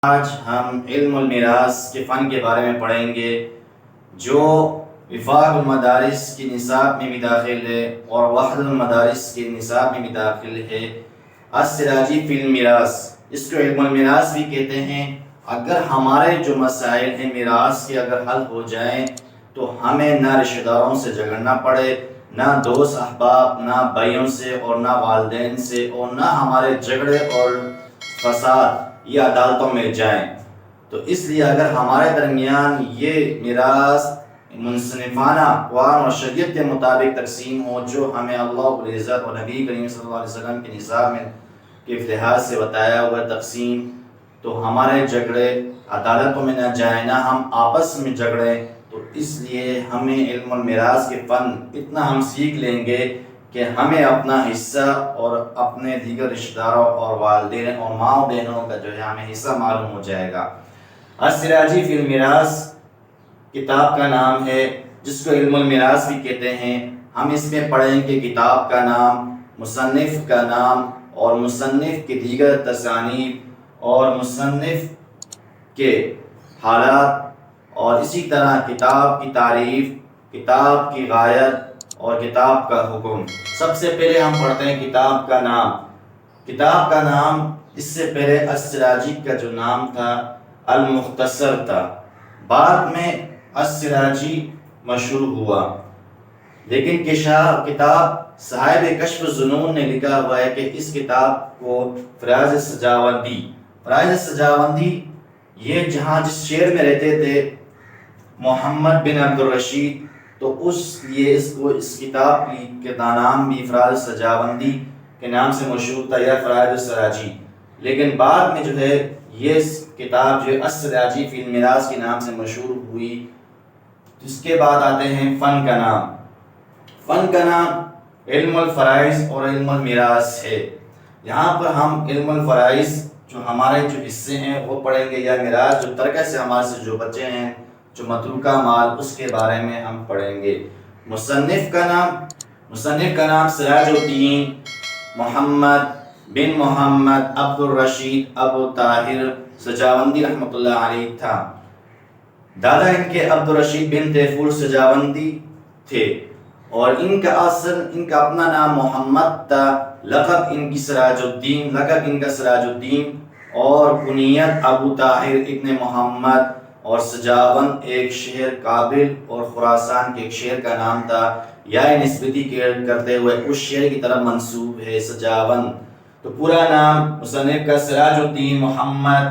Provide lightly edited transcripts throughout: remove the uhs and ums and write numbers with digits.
آج ہم علم المیراث کے فن کے بارے میں پڑھیں گے جو وفاق المدارس کی نصاب میں بھی داخل ہے اور وحدۃ المدارس کے نصاب میں بھی داخل ہے۔ السراجی فی المیراث، اس کو علم المیراث بھی کہتے ہیں۔ اگر ہمارے جو مسائل ہیں میراث کے اگر حل ہو جائیں تو ہمیں نہ رشتہ داروں سے جھگڑنا پڑے، نہ دوست احباب، نہ بھائیوں سے اور نہ والدین سے، اور نہ ہمارے جھگڑے اور فساد یہ عدالتوں میں جائیں۔ تو اس لیے اگر ہمارے درمیان یہ میراث منصفانہ قرآن اور شریعت کے مطابق تقسیم ہو، جو ہمیں اللہ رب العزت اور نبی کریم صلی اللہ علیہ وسلم کے نصاب میں کے لحاظ سے بتایا ہوا تقسیم، تو ہمارے جھگڑے عدالتوں میں نہ جائیں، نہ ہم آپس میں جھگڑیں۔ تو اس لیے ہمیں علم المیراث کے فن اتنا ہم سیکھ لیں گے کہ ہمیں اپنا حصہ اور اپنے دیگر رشتہ داروں اور والدین اور ماں بہنوں کا جو ہے ہمیں حصہ معلوم ہو جائے گا۔ السراجی فی المیراث کتاب کا نام ہے، جس کو علم المیراث بھی کہتے ہیں۔ ہم اس میں پڑھیں کہ کتاب کا نام، مصنف کا نام اور مصنف کی دیگر تصانیف اور مصنف کے حالات، اور اسی طرح کتاب کی تعریف، کتاب کی غایت اور کتاب کا حکم۔ سب سے پہلے ہم پڑھتے ہیں کتاب کا نام۔ کتاب کا نام اس سے پہلے السراجی کا جو نام تھا المختصر تھا، بعد میں السراجی مشہور ہوا۔ لیکن کتاب صاحب کشف الظنون نے لکھا ہوا ہے کہ اس کتاب کو فراز سجاوندی یہ جہاں جس شہر میں رہتے تھے محمد بن عبد الرشید، تو اس لیے اس کتاب کا نام بھی فراز سجاوندی کے نام سے مشہور تھا یا فراز السراجی۔ لیکن بعد میں جو ہے یہ کتاب جو السراجی فی المیراث کے نام سے مشہور ہوئی۔ اس کے بعد آتے ہیں فن کا نام۔ فن کا نام علم الفرائض اور علم المیراث ہے۔ یہاں پر ہم علم الفرائض جو ہمارے جو حصے ہیں وہ پڑھیں گے، یا میراث جو ترکہ سے ہمارے سے جو بچے ہیں، جو متروکہ مال، اس کے بارے میں ہم پڑھیں گے۔ مصنف کا نام سراج الدین محمد بن محمد عبد الرشید ابو طاہر سجاوندی رحمۃ اللہ علیہ تھا۔ دادا ان کے عبد الرشید بن تیفور سجاوندی تھے، اور ان کا اپنا نام محمد تھا، لقب ان کی سراج الدین اور کنیت ابو طاہر ابن محمد، اور سجاوند ایک شہر کابل اور خراسان کے ایک شہر کا نام تھا، یا نسبتی کرتے ہوئے اس شہر کی طرف منسوب ہے سجاوند۔ تو پورا نام مصنف کا سراج الدین محمد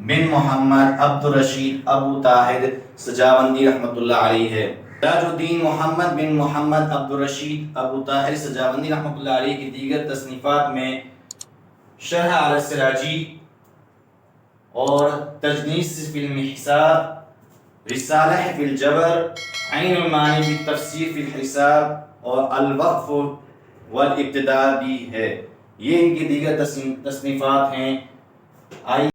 بن محمد عبد الرشید ابو طاہر سجاوندی رحمۃ اللہ علیہ ہے۔ سراج الدین محمد بن محمد عبد الرشید ابو طاہر سجاوندی رحمۃ اللہ علیہ کی دیگر تصنیفات میں شرح علی السراجی اور تجنیس فی المحساب، رسالہ فی الجبر، عین المعانی فی التفسیر فی الحساب اور الوقف والابتداء بھی ہے۔ یہ ان کی دیگر تصنیفات ہیں۔